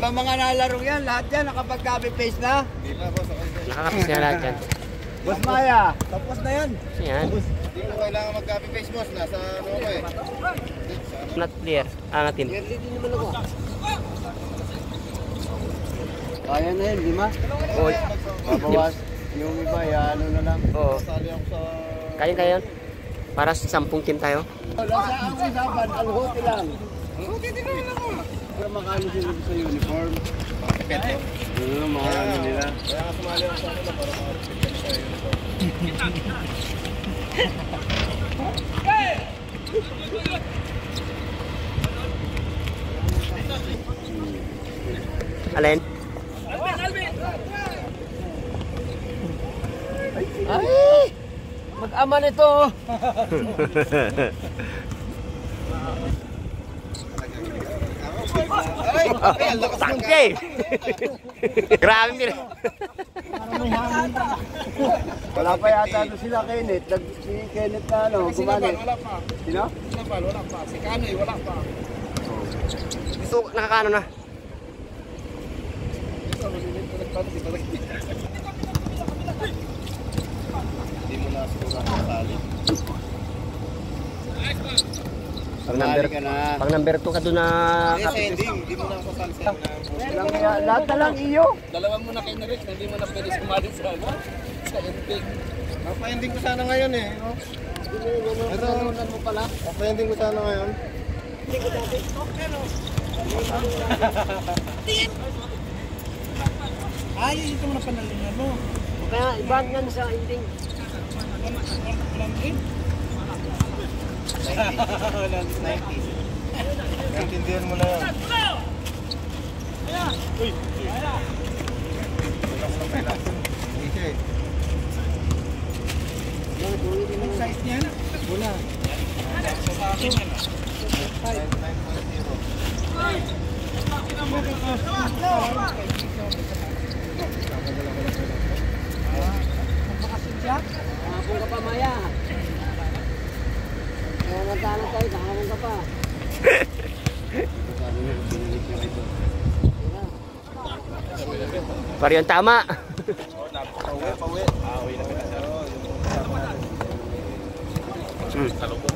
ba mga nalarong yan? Lahat yan nakapag-copy paste na? Hindi pa boss. Nakakapis na lahat yan. Boss Maya, tapos na yan. Yan. Hindi ko kailangan mag-copy paste boss. Nasa ano ko eh. Not clear. Natin. Hindi naman ako. Kaya na yun, di ba? Oo. Babawas. Yung iba, ano na lang. Oo. Sali ako sa... Kaya yun. Para sa 10 team tayo. Wala sa ang usapan, ang hotel lang. Ang hotel din naman ako. Para makano sila sa uniform. Depende. Mga ano nila. Kaya nga sumali ako sa kanila para makapit sa uniform. Alin? Ay! Mag-ama nito! Tangke! Grabe nila. Wala pa yata ito sila Kenneth. Si Kenneth na ano, kumanit. Wala pa. Sino? Wala pa. Si Kanoy, wala pa. So, nakakano na. Hindi mo na siguro kasali. Pag number 2 ka doon na Hindi mo na kasali sa Lahat na lang iyo. Dalawang mo na kay Rick, hindi mo na pwede sumali sa ano? Sa ending. Mapa-ending ko sana ngayon eh. Ito, mo pala. Mapa-ending ko sana ngayon. Ay, ito mo na panalingan mo. Kaya ibang yan sa ending. Naintindihan mo na yan. Uy! Ang size niya na? Wala. Kahapon ka pa, Maya. Kaya nagkano tayo, kahapon ka pa. Pari yung tama. Pauwi. Pauwi na kita. Salubong.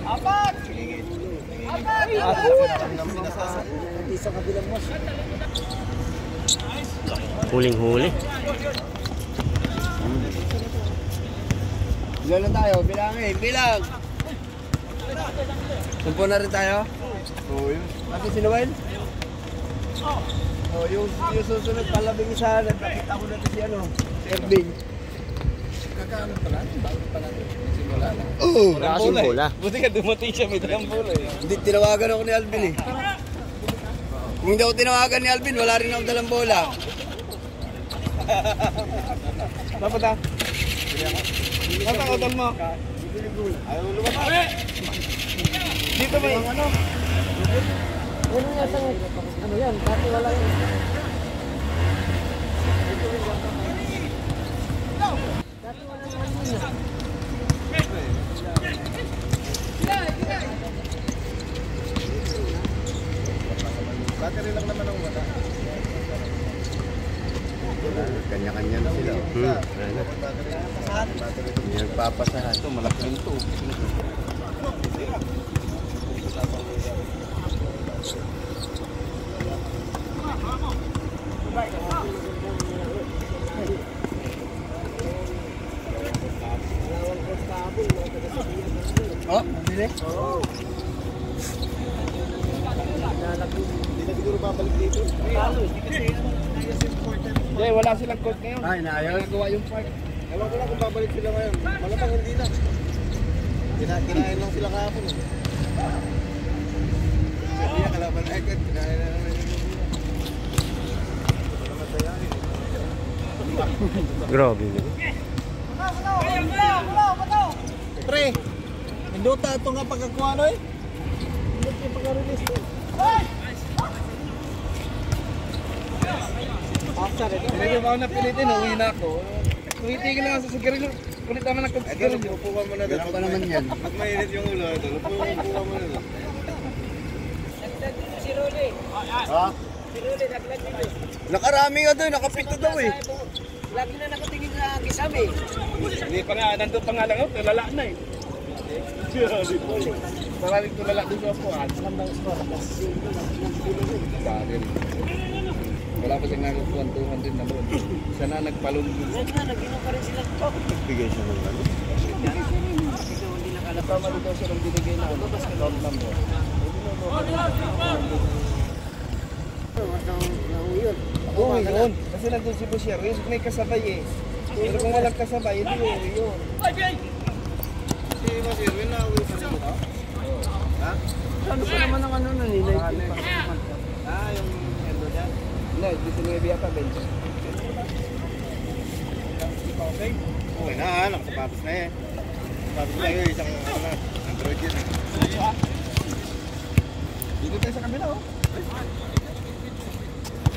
Apat! Apat! Hindi sa kabilang mas. Huling-huli. Bilang na tayo, bilangin, bilang! Sumpo na rin tayo? Oo yun. Pati si Noel? Oh, yung susunod palabing isa, nakita ko natin si ano, si Ervin. Kakaano pala? Bago pala simula na. Oo! Kasing bola. Buti ka dumating siya, may dalang bola eh. Hindi, tinawagan ako ni Alvin eh. Kung hindi ako tinawagan ni Alvin, wala rin ako dalang bola. Dapat ah. Dapat ang hotel mo. Ayaw lumabas. Dito may ano? Ano yan, ano yan, dati wala yan. Dati wala yan. Battery lang naman ang wala. Kanya-kanya na sila. Nagpapasahan. Ito, malaki rin ito. Oh, mabili? Oo. Hindi na siguro babalik dito. Hindi, wala silang court ngayon. Ay, naayos. Nagawa yung park. Ewan ko lang kung babalik sila ngayon. Malamang hindi na. Kinain lang sila kahapon. Hindi na kalaban na agad. Kinain na naman yung Grabe. Pre, induta ito nga pagkakuha no eh. Induta yung pagka-release ko. After ito. Hindi ba ako napilitin, uwi na ako. Tumitigil lang sa sigarilyo. Kulit naman ang consider nyo. Upuan mo na doon. Ganun pa naman yan. Pag mainit yung ulo, ito. Upuan mo na doon. Si Rolly. Ha? Si Rolly, naglag dito. Nakarami nga doon. Nakapito daw eh. Lagi na nakatingin sa kisame. Hindi pa nga, nandun pa nga lang ako, tulala na eh. Maraming tulala din sa upuan. Wala pa siyang nagkukwentuhan din naman. Siya na nagpalundin. Nag-inom pa rin sila. Nagbigay siya ng ano. Tama dito siya ng binigay na ano, basta loob lang mo. Oo, yun. Kasi nandun si Busier, yung may kasabay eh. Pero kung walang kasabay, hindi yun. Si Busier, yun na uwi pa rin mo. Ha? Ano pa naman ang ano na nila? Yung endo dyan? Hindi, dito nung ibiya pa, bench. Okay? Okay na, nakasapatos na eh. Sapatos na yun, isang Android yun eh. Dito tayo sa kabila oh.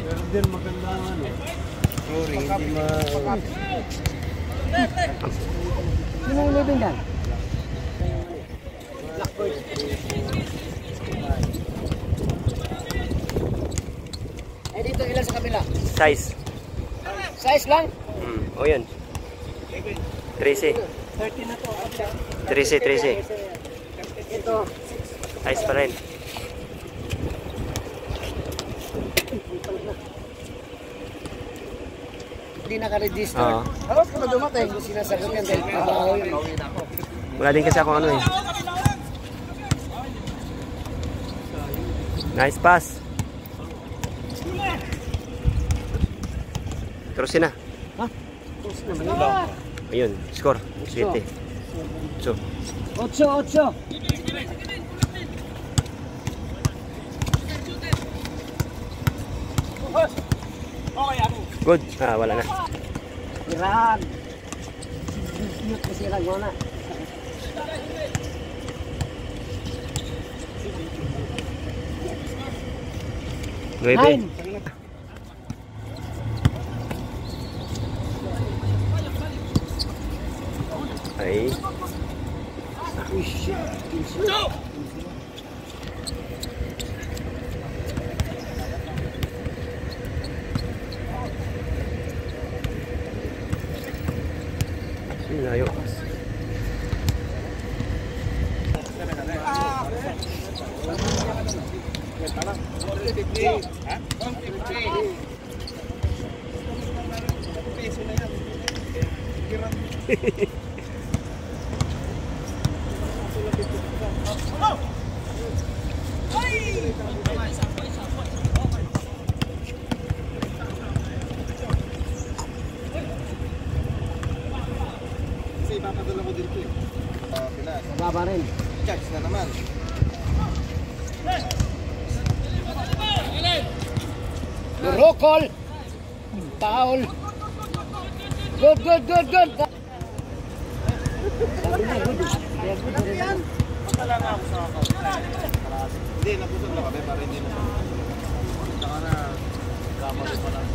Pero din maganda ang ano. Sorry, hindi ma... Sino yung living dan? Eh dito ilan sa kabila? Size. Size lang? O yun. 13. 30 na to. 13. Ito. Size pa rin. Hindi naka-register. Oo. Tapos kung dumatay, kung sinasagot yan dahil trabaho yun. Mauwi na ako. Wala din kasi ako ano eh. Nice pass. Crossin na. Ha? Tapos naman. Ayun, score. 7. So, 8. good. Wala na. Irag. Mute kasi irag mo na. Nueve. 9. Ay. Uy, shit. Layo. Kasi ipapadala ko dito eh. Pilas. Baba rin. Charge na naman. Roll call. Foul. Good. Sabi na, good. Kaya good na rin. Wala nga ako sa account. Hindi, nabusog na kami para hindi na. Saka na, kamali pa lang.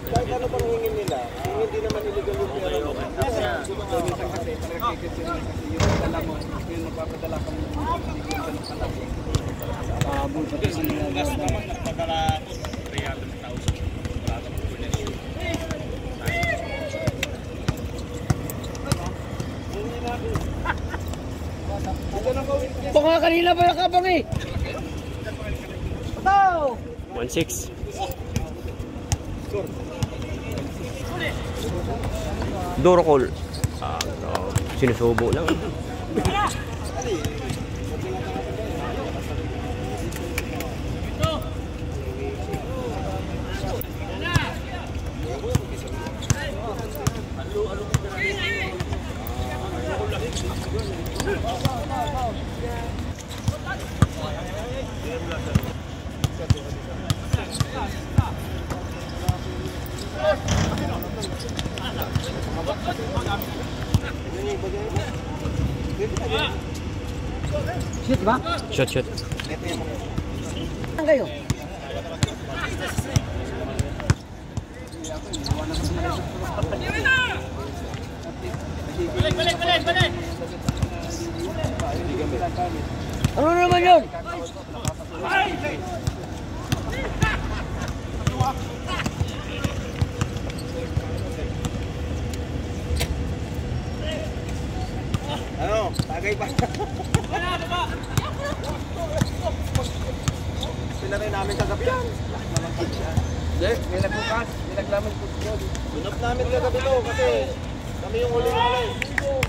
Kahit ano pang hingin nila, kung hindi naman illegal yung pera mo. Kasi minsan kasi, talagang kikit sila kasi yung dala mo, yung magpapadala ka mo, hindi yung ganun kalaki. Pabul pati sila. Gas naman, nagpadala ako, 300,000. Wala ka mong connection. Baka kanina pa nakabang eh. Oh! 1-6. Duro call. Sinusubo lang. Shoot ba? Shot. Ito yung Saan kayo? Balik! Ano naman yun? Ano? Tagay pa. Sila rin namin kagabi yan. Hindi, may nagbukas. May naglaman football. Sunod namin kagabi to kasi kami yung huli na alay.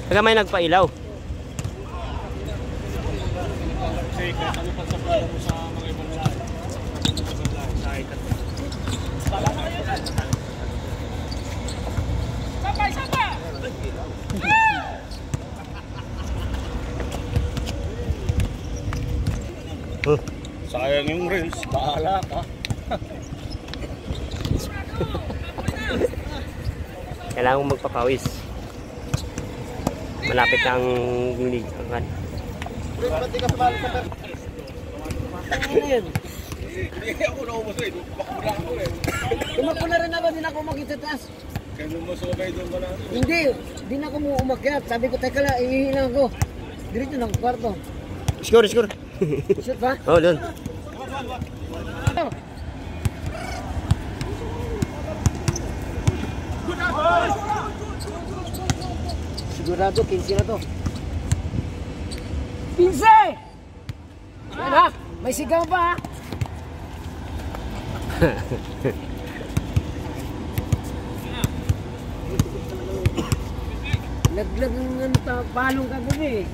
Kaya may nagpailaw. Kasi kahit ano pa sa plano mo sa mga ibang lahat. Sa ikat. Sabay! Sayang yung reels. Bahala ka. Kailangan mong magpapawis. Malapit na ang ligangan. Ba't di ka sumali sa per? Ano yun? Hindi ako naubos eh. Bakula ako eh. Tumakbo na rin ako, hindi na ako makita taas. Kaya nung masukay doon ba natin? Hindi, di na ako umakyat. Sabi ko, teka lang, ihilang ako. Diretso ng kwarto. Score! Shoot ba? Oh, doon. Sigurado, 15 na to. 15! Yan ha, may sigaw pa ha. Laglag ng palong kagabi eh.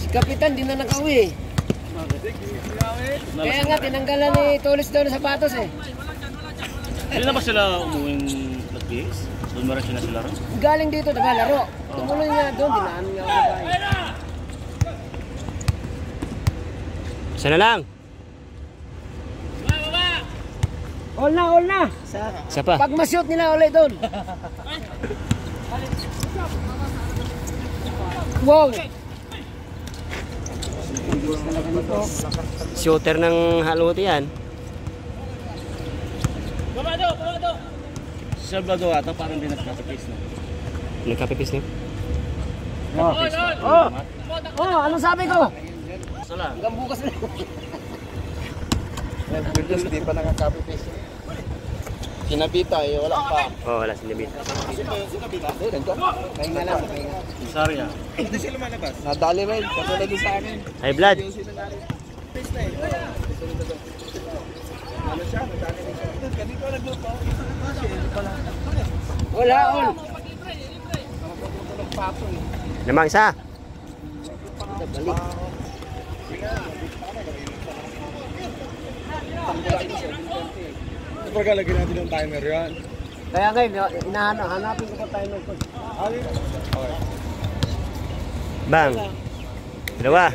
Si Kapitan di na nakauwi. Kaya nga tinanggalan ni Tulis daw ng sapatos eh. Hindi na ba sila umuwing nag-base? Doon mo rin sila rin? Galing dito naglalaro. Tumuloy nga doon, dinaan nga ako bahay. Isa na lang. All na. Isa pa. Pag ma-shoot nila ulit doon. Wow! Shooter ng haluti yan. Salvador ata parang din nagkakapis na. Nagkapipis niyo? Ano sabi ko? Sala. Hanggang bukas na. Because di pa nakaka-copy-paste. Kinabita eh, wala pa. Oh, wala sinabit. Pahinga lang, pahinga. Sarya. Hindi sila lumalabas. Nadali rin, katulad din sa akin. High blood. Paste na eh. Ano siya, nadali rin siya. Ganito nagluto. Wala, all. Namang isa. Balik. Ito pagka lagyan natin yung timer yan. Kaya ngayon, hanapin ko pa tayo ng coach. Okay. Bang. Dalawa.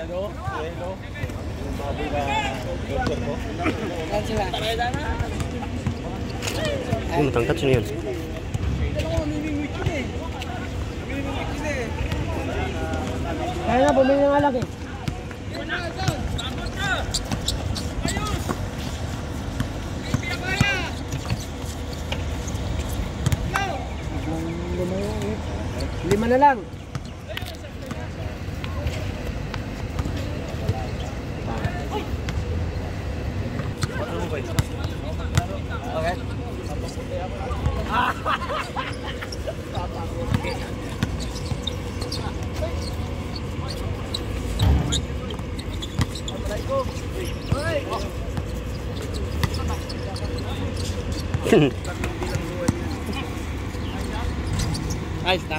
Saan sila? Matangkat siya na yun. Kaya na, bumili ng alak eh. Lima na lang. Ayos na.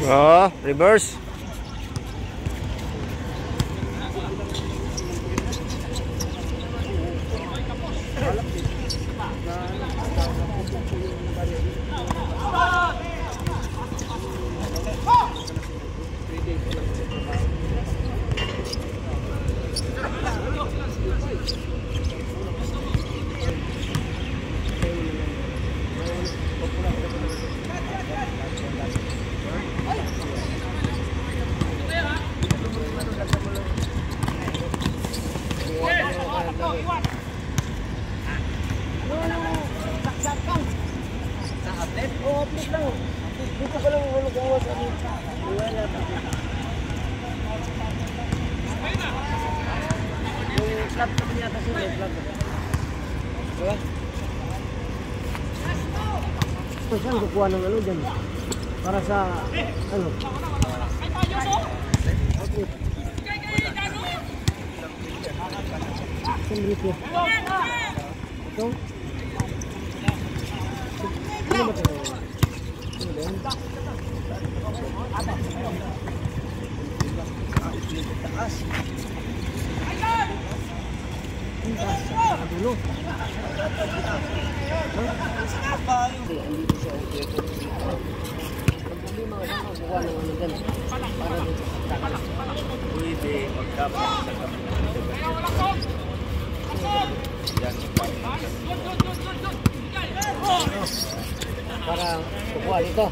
Oh, reverse. Dito ko lang ulo ko sa amin. Wala pa. Yung laptop niya kasi may laptop. Diba? Saan kukuha ng ano dyan? Para sa ano? Saan dito? Ito? Ano ba ito? Pwede magkapit sa Para kukuha dito.